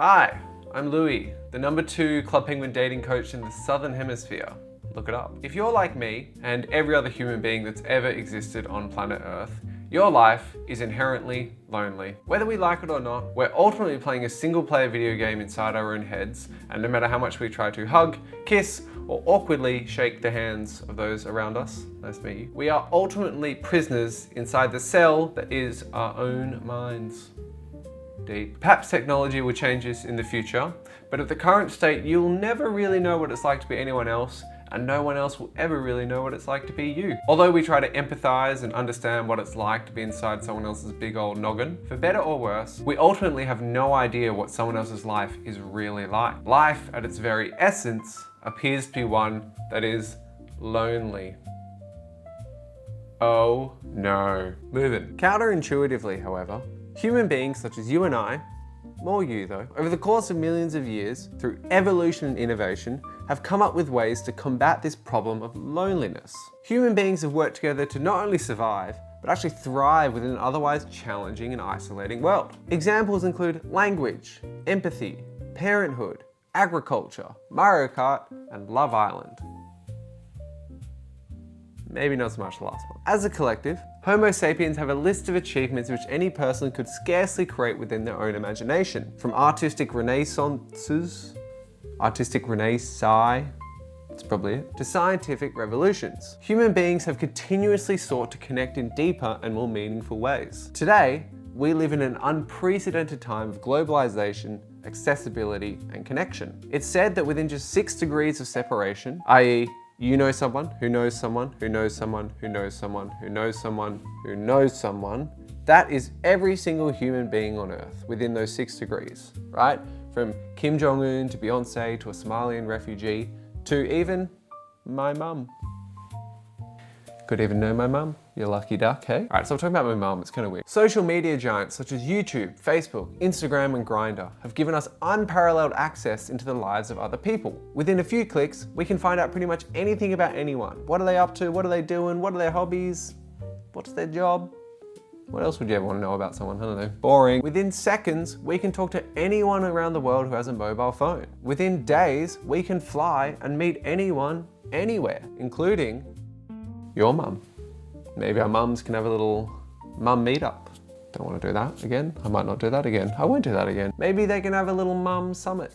Hi, I'm Louis, the #2 Club Penguin dating coach in the Southern Hemisphere. Look it up. If you're like me and every other human being that's ever existed on planet Earth, your life is inherently lonely. Whether we like it or not, we're ultimately playing a single-player video game inside our own heads, and no matter how much we try to hug, kiss, or awkwardly shake the hands of those around us, nice to meet you, we are ultimately prisoners inside the cell that is our own minds. Deep. Perhaps technology will change this in the future, but at the current state, you'll never really know what it's like to be anyone else, and no one else will ever really know what it's like to be you. Although we try to empathize and understand what it's like to be inside someone else's big old noggin, for better or worse, we ultimately have no idea what someone else's life is really like. Life, at its very essence, appears to be one that is lonely. Oh no. Moving. Counterintuitively, however, human beings such as you and I, more you though, over the course of millions of years, through evolution and innovation, have come up with ways to combat this problem of loneliness. Human beings have worked together to not only survive, but actually thrive within an otherwise challenging and isolating world. Examples include language, empathy, parenthood, agriculture, Mario Kart, and Love Island. Maybe not so much the last one. As a collective, Homo sapiens have a list of achievements which any person could scarcely create within their own imagination. From artistic renaissances, that's probably it, to scientific revolutions. Human beings have continuously sought to connect in deeper and more meaningful ways. Today, we live in an unprecedented time of globalization, accessibility, and connection. It's said that within just 6 degrees of separation, i.e., you know someone who knows someone who knows someone who knows someone who knows someone who knows someone. That is every single human being on Earth within those 6 degrees, right? From Kim Jong-un to Beyonce to a Somalian refugee to even my mum. Could even know my mum, you lucky duck, hey? All right, so I'm talking about my mum, it's kind of weird. Social media giants such as YouTube, Facebook, Instagram, and Grindr have given us unparalleled access into the lives of other people. Within a few clicks, we can find out pretty much anything about anyone. What are they up to? What are they doing? What are their hobbies? What's their job? What else would you ever want to know about someone? I don't know. Boring. Within seconds, we can talk to anyone around the world who has a mobile phone. Within days, we can fly and meet anyone, anywhere, including your mum. Maybe our mums can have a little mum meetup. Don't want to do that again. I might not do that again. I won't do that again. Maybe they can have a little mum summit.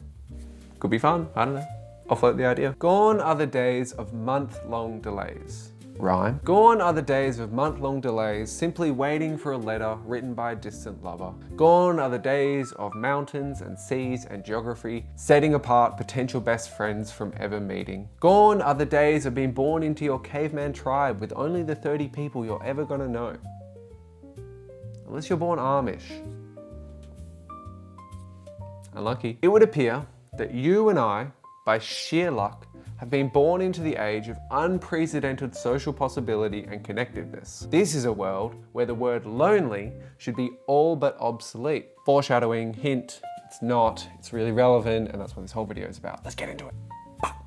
Could be fun, I don't know. I'll float the idea. Gone are the days of month-long delays. Rhyme. Gone are the days of month-long delays, simply waiting for a letter written by a distant lover. Gone are the days of mountains and seas and geography, setting apart potential best friends from ever meeting. Gone are the days of being born into your caveman tribe with only the 30 people you're ever gonna know. Unless you're born Amish. Unlucky. It would appear that you and I, by sheer luck, have been born into the age of unprecedented social possibility and connectedness. This is a world where the word lonely should be all but obsolete. Foreshadowing, hint, it's not, it's really relevant, and that's what this whole video is about. Let's get into it.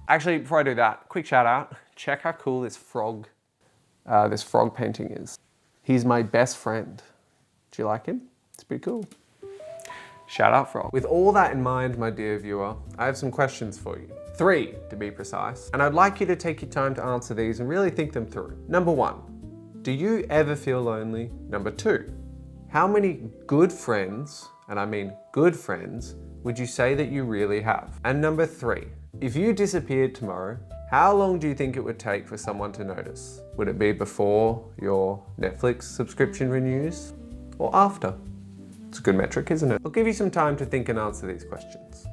Actually, before I do that, quick shout out. Check how cool this frog painting is. He's my best friend. Do you like him? It's pretty cool. Shout out frog. With all that in mind, my dear viewer, I have some questions for you. 3 to be precise, and I'd like you to take your time to answer these and really think them through. Number 1, do you ever feel lonely? Number 2, how many good friends, and I mean good friends, would you say that you really have? And number 3, if you disappeared tomorrow, how long do you think it would take for someone to notice? Would it be before your Netflix subscription renews or after? It's a good metric, isn't it? I'll give you some time to think and answer these questions.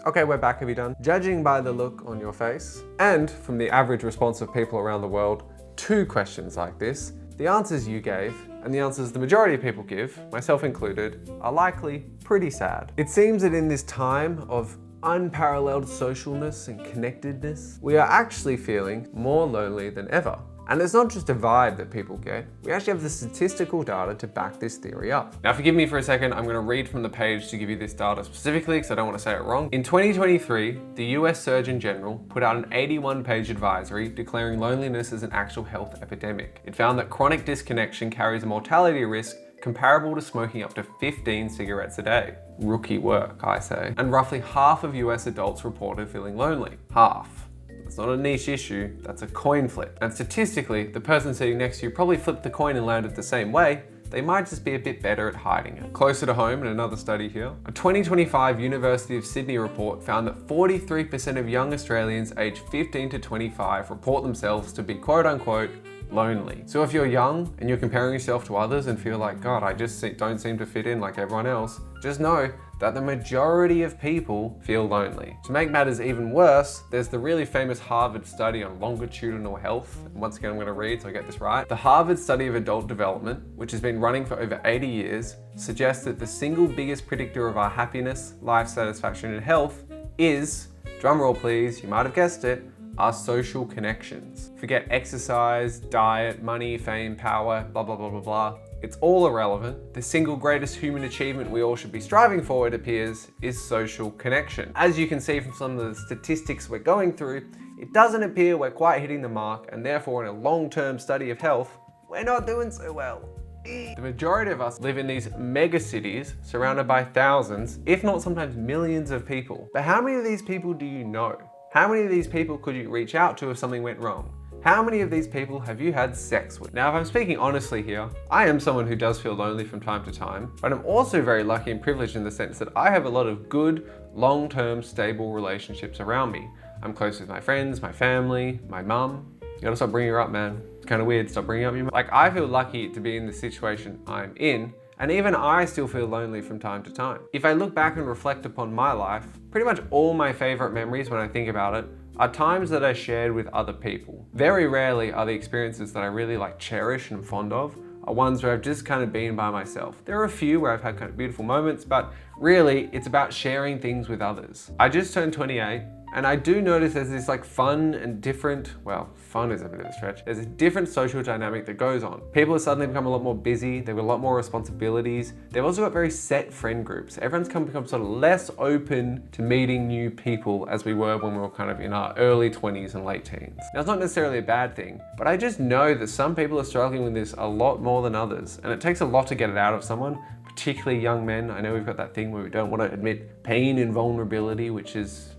Okay, we're back, have you done? Judging by the look on your face, and from the average response of people around the world to questions like this, the answers you gave, and the answers the majority of people give, myself included, are likely pretty sad. It seems that in this time of unparalleled socialness and connectedness, we are actually feeling more lonely than ever. And it's not just a vibe that people get, we actually have the statistical data to back this theory up. Now forgive me for a second, I'm gonna read from the page to give you this data specifically because I don't want to say it wrong. In 2023, the US Surgeon General put out an 81-page advisory declaring loneliness as an actual health epidemic. It found that chronic disconnection carries a mortality risk comparable to smoking up to 15 cigarettes a day. Rookie work, I say. And roughly half of US adults reported feeling lonely. Half. It's not a niche issue, that's a coin flip. And statistically, the person sitting next to you probably flipped the coin and landed the same way. They might just be a bit better at hiding it. Closer to home, in another study here, a 2025 University of Sydney report found that 43% of young Australians aged 15 to 25 report themselves to be quote unquote lonely. So if you're young and you're comparing yourself to others and feel like, God, I just don't seem to fit in like everyone else, just know that the majority of people feel lonely. To make matters even worse, there's the really famous Harvard study on longitudinal health. And once again, I'm going to read so I get this right. The Harvard study of adult development, which has been running for over 80 years, suggests that the single biggest predictor of our happiness, life satisfaction, and health is, drumroll please, you might have guessed it, our social connections. Forget exercise, diet, money, fame, power, blah, blah, blah, blah, blah. It's all irrelevant. The single greatest human achievement we all should be striving for, it appears, is social connection. As you can see from some of the statistics we're going through, it doesn't appear we're quite hitting the mark, and therefore in a long-term study of health, we're not doing so well. The majority of us live in these mega cities surrounded by thousands, if not sometimes millions of people. But how many of these people do you know? How many of these people could you reach out to if something went wrong? How many of these people have you had sex with? Now, if I'm speaking honestly here, I am someone who does feel lonely from time to time, but I'm also very lucky and privileged in the sense that I have a lot of good, long-term, stable relationships around me. I'm close with my friends, my family, my mum. You gotta stop bringing her up, man. It's kind of weird, stop bringing up your mum. Like, I feel lucky to be in the situation I'm in, and even I still feel lonely from time to time. If I look back and reflect upon my life, pretty much all my favorite memories when I think about it are times that I shared with other people. Very rarely are the experiences that I really cherish and fond of are ones where I've just kind of been by myself. There are a few where I've had kind of beautiful moments, but really it's about sharing things with others. I just turned 28, and I do notice there's this fun and different, well, fun is a bit of a stretch. There's a different social dynamic that goes on. People have suddenly become a lot more busy. They've got a lot more responsibilities. They've also got very set friend groups. Everyone's become sort of less open to meeting new people as we were when we were kind of in our early 20s and late teens. Now, it's not necessarily a bad thing, but I just know that some people are struggling with this a lot more than others. And it takes a lot to get it out of someone, particularly young men. I know we've got that thing where we don't want to admit pain and vulnerability, which is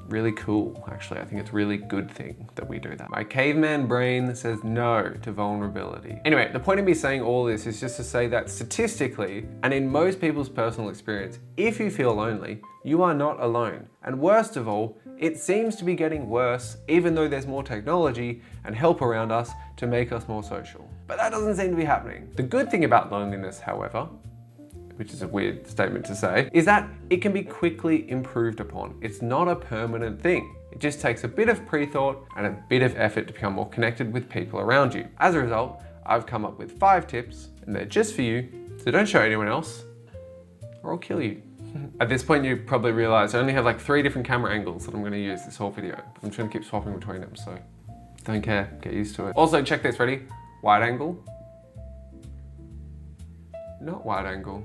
really cool, actually. I think it's a really good thing that we do that. My caveman brain says no to vulnerability. Anyway, the point of me saying all this is just to say that statistically, and in most people's personal experience, if you feel lonely, you are not alone. And worst of all, it seems to be getting worse, even though there's more technology and help around us to make us more social. But that doesn't seem to be happening. The good thing about loneliness, however, which is a weird statement to say, is that it can be quickly improved upon. It's not a permanent thing. It just takes a bit of pre-thought and a bit of effort to become more connected with people around you. As a result, I've come up with 5 tips, and they're just for you, so don't show anyone else, or I'll kill you. At this point, you probably realize I only have 3 different camera angles that I'm gonna use this whole video. I'm just gonna keep swapping between them, so don't care, get used to it. Also, check this, ready? Wide angle. Not wide angle.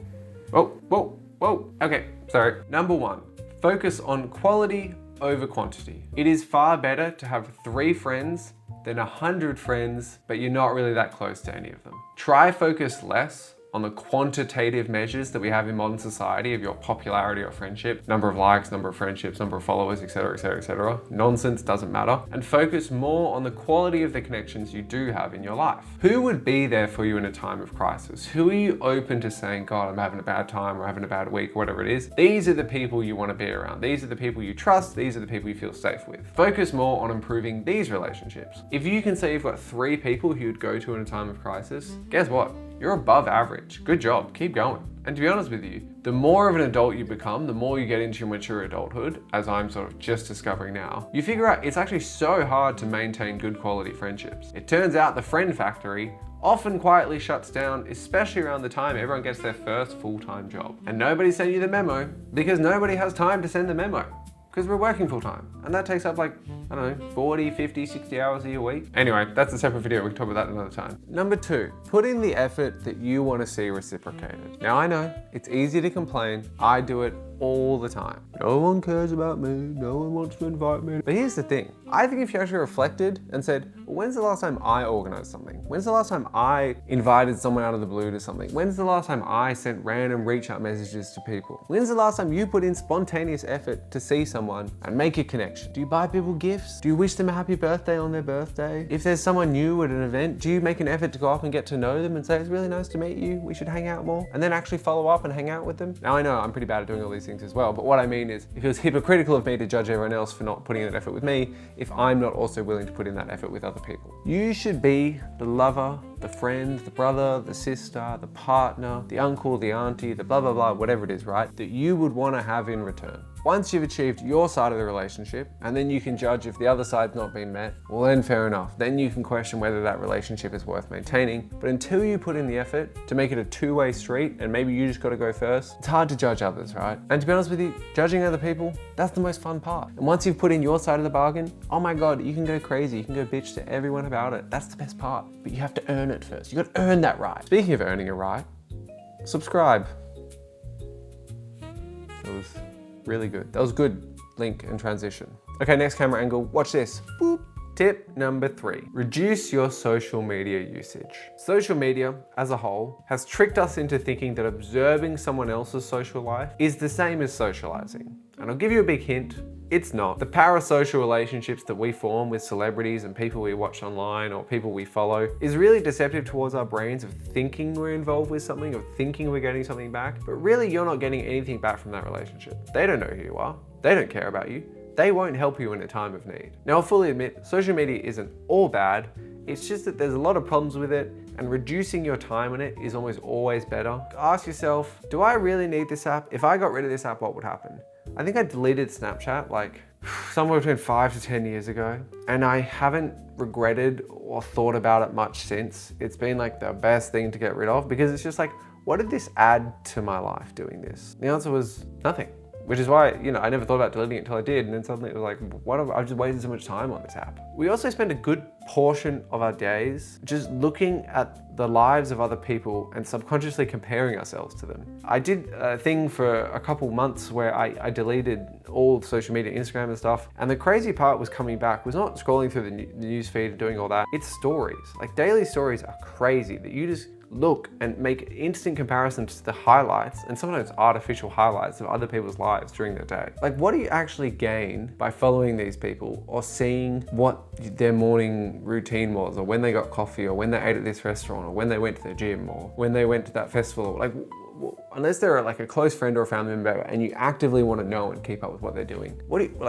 Whoa. Okay, sorry. Number 1, focus on quality over quantity. It is far better to have 3 friends than 100 friends, but you're not really that close to any of them. Try focus less on the quantitative measures that we have in modern society of your popularity or friendship, number of likes, number of friendships, number of followers, etc., etc., etc. Nonsense, doesn't matter. And focus more on the quality of the connections you do have in your life. Who would be there for you in a time of crisis? Who are you open to saying, God, I'm having a bad time or having a bad week, or whatever it is? These are the people you want to be around. These are the people you trust. These are the people you feel safe with. Focus more on improving these relationships. If you can say you've got 3 people who you'd go to in a time of crisis, guess what? You're above average. Good job, keep going. And to be honest with you, the more of an adult you become, the more you get into your mature adulthood, as I'm sort of just discovering now, you figure out it's actually so hard to maintain good quality friendships. It turns out the friend factory often quietly shuts down, especially around the time everyone gets their first full-time job. And nobody sent you the memo because nobody has time to send the memo because we're working full-time. And that takes up I don't know, 40, 50, 60 hours a week. Anyway, that's a separate video. We can talk about that another time. Number 2, put in the effort that you want to see reciprocated. Now I know it's easy to complain. I do it all the time. No one cares about me. No one wants to invite me. But here's the thing. I think if you actually reflected and said, well, when's the last time I organized something? When's the last time I invited someone out of the blue to something? When's the last time I sent random reach out messages to people? When's the last time you put in spontaneous effort to see someone and make a connection? Do you buy people gifts? Do you wish them a happy birthday on their birthday? If there's someone new at an event, do you make an effort to go up and get to know them and say, it's really nice to meet you, we should hang out more? And then actually follow up and hang out with them? Now I know I'm pretty bad at doing all these things as well, but what I mean is, if it was hypocritical of me to judge everyone else for not putting in that effort with me, if I'm not also willing to put in that effort with other people. You should be the lover, the friend, the brother, the sister, the partner, the uncle, the auntie, the blah, blah, blah, whatever it is, right? That you would want to have in return. Once you've achieved your side of the relationship, and then you can judge if the other side's not been met, well then fair enough. Then you can question whether that relationship is worth maintaining. But until you put in the effort to make it a two-way street, and maybe you just gotta go first, it's hard to judge others, right? And to be honest with you, judging other people, that's the most fun part. And once you've put in your side of the bargain, oh my God, you can go crazy. You can go bitch to everyone about it. That's the best part. But you have to earn it first. You gotta earn that right. Speaking of earning a right, subscribe. That was really good. That was good link and transition. Okay, next camera angle, watch this. Boop. Tip number 3, reduce your social media usage. Social media as a whole has tricked us into thinking that observing someone else's social life is the same as socializing. And I'll give you a big hint, it's not. The parasocial relationships that we form with celebrities and people we watch online or people we follow is really deceptive towards our brains of thinking we're involved with something, of thinking we're getting something back, but really you're not getting anything back from that relationship. They don't know who you are. They don't care about you. They won't help you in a time of need. Now, I'll fully admit, social media isn't all bad. It's just that there's a lot of problems with it, and reducing your time on it is almost always better. Ask yourself, do I really need this app? If I got rid of this app, what would happen? I think I deleted Snapchat like somewhere between 5 to 10 years ago, and I haven't regretted or thought about it much since. It's been like the best thing to get rid of because it's just like, what did this add to my life doing this? The answer was nothing. Which is why, I never thought about deleting it until I did, and then suddenly it was like, I've just wasted so much time on this app. We also spend a good portion of our days just looking at the lives of other people and subconsciously comparing ourselves to them. I did a thing for a couple months where I deleted all social media, Instagram and stuff, and the crazy part was coming back was not scrolling through the news feed and doing all that, it's stories. Like daily stories are crazy that you just look and make instant comparisons to the highlights and sometimes artificial highlights of other people's lives during their day. Like, what do you actually gain by following these people or seeing what their morning routine was, or when they got coffee, or when they ate at this restaurant, or when they went to the gym, or when they went to that festival? Like, unless they're like a close friend or a family member and you actively want to know and keep up with what they're doing,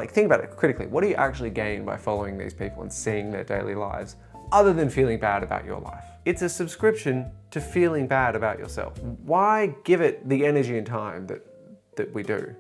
think about it critically. What do you actually gain by following these people and seeing their daily lives other than feeling bad about your life? It's a subscription to feeling bad about yourself. Why give it the energy and time that we do?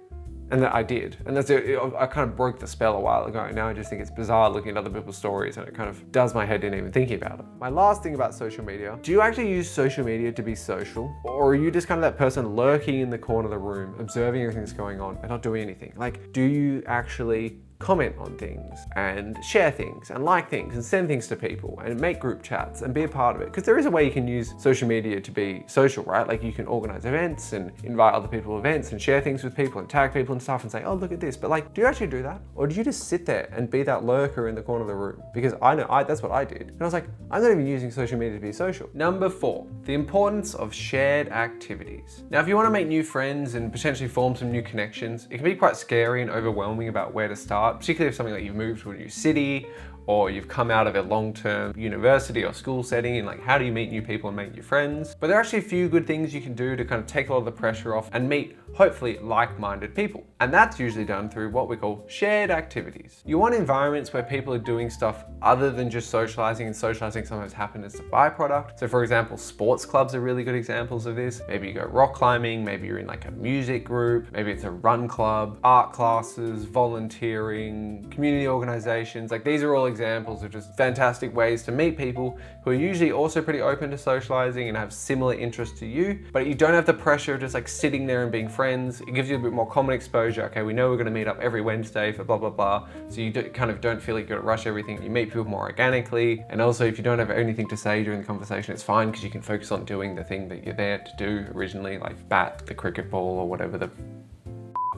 And that I did. And I kind of broke the spell a while ago, and now I just think it's bizarre looking at other people's stories, and it kind of does my head in even thinking about it. My last thing about social media, do you actually use social media to be social? Or are you just kind of that person lurking in the corner of the room, observing everything that's going on and not doing anything? Like, do you actually comment on things and share things and like things and send things to people and make group chats and be a part of it? Because there is a way you can use social media to be social, right? Like you can organize events and invite other people to events and share things with people and tag people and stuff and say, oh, look at this. But like, do you actually do that? Or do you just sit there and be that lurker in the corner of the room? Because I know that's what I did. And I was like, I'm not even using social media to be social. Number 4, the importance of shared activities. Now, if you want to make new friends and potentially form some new connections, it can be quite scary and overwhelming about where to start, particularly if something like you've moved to a new city or you've come out of a long-term university or school setting, and like, how do you meet new people and make new friends? But there are actually a few good things you can do to kind of take a lot of the pressure off and meet, hopefully, like-minded people. And that's usually done through what we call shared activities. You want environments where people are doing stuff other than just socializing, and socializing sometimes happens as a byproduct. So for example, sports clubs are really good examples of this. Maybe you go rock climbing, maybe you're in like a music group, maybe it's a run club, art classes, volunteering, community organizations. Like, these are all examples of just fantastic ways to meet people who are usually also pretty open to socializing and have similar interests to you, but you don't have the pressure of just like sitting there and being friends. It gives you a bit more common exposure. Okay, we know we're gonna meet up every Wednesday for blah, blah, blah. So you kind of don't feel like you gotta rush everything. You meet people more organically. And also if you don't have anything to say during the conversation, it's fine because you can focus on doing the thing that you're there to do originally, like bat the cricket ball or whatever the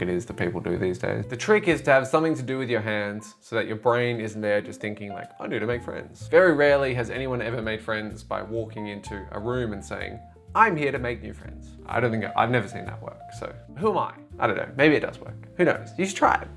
it is that people do these days. The trick is to have something to do with your hands so that your brain isn't there just thinking like, I need to make friends. Very rarely has anyone ever made friends by walking into a room and saying, I'm here to make new friends. I've never seen that work. So who am I don't know, maybe it does work. Who knows? You should try it.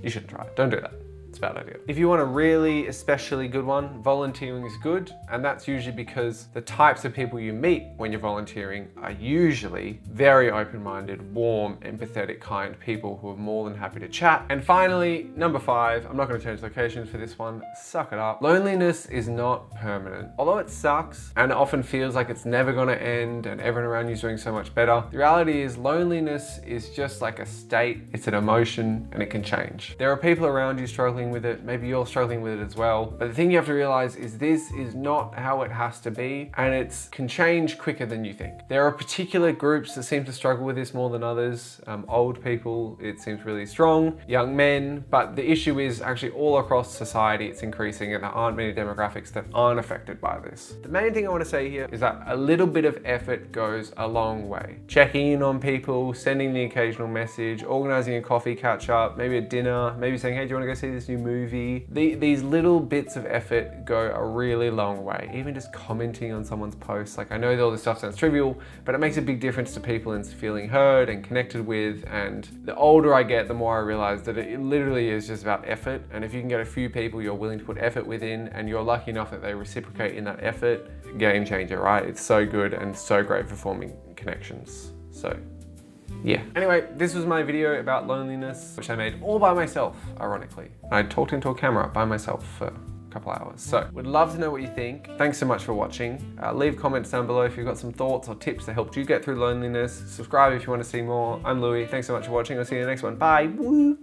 You shouldn't try it, don't do that. It's a bad idea. If you want a really especially good one, volunteering is good. And that's usually because the types of people you meet when you're volunteering are usually very open-minded, warm, empathetic, kind people who are more than happy to chat. And finally, number 5, I'm not gonna change locations for this one, suck it up. Loneliness is not permanent. Although it sucks and it often feels like it's never gonna end and everyone around you is doing so much better, the reality is loneliness is just like a state, it's an emotion and it can change. There are people around you struggling with it, maybe you're struggling with it as well. But the thing you have to realize is this is not how it has to be, and it can change quicker than you think. There are particular groups that seem to struggle with this more than others. Old people, it seems really strong, young men, but the issue is actually all across society it's increasing and there aren't many demographics that aren't affected by this. The main thing I want to say here is that a little bit of effort goes a long way. Checking in on people, sending the occasional message, organizing a coffee catch up, maybe a dinner, maybe saying, hey, do you want to go see this new movie? These little bits of effort go a really long way. Even just commenting on someone's posts. Like, I know all this stuff sounds trivial, but it makes a big difference to people and feeling heard and connected with. And the older I get, the more I realize that it literally is just about effort. And if you can get a few people you're willing to put effort within and you're lucky enough that they reciprocate in that effort, game changer, right? It's so good and so great for forming connections. So yeah. Anyway, this was my video about loneliness, which I made all by myself, ironically. I talked into a camera by myself for a couple hours. So, would love to know what you think. Thanks so much for watching. Leave comments down below if you've got some thoughts or tips that helped you get through loneliness. Subscribe if you want to see more. I'm Louis. Thanks so much for watching. I'll see you in the next one. Bye. Woo.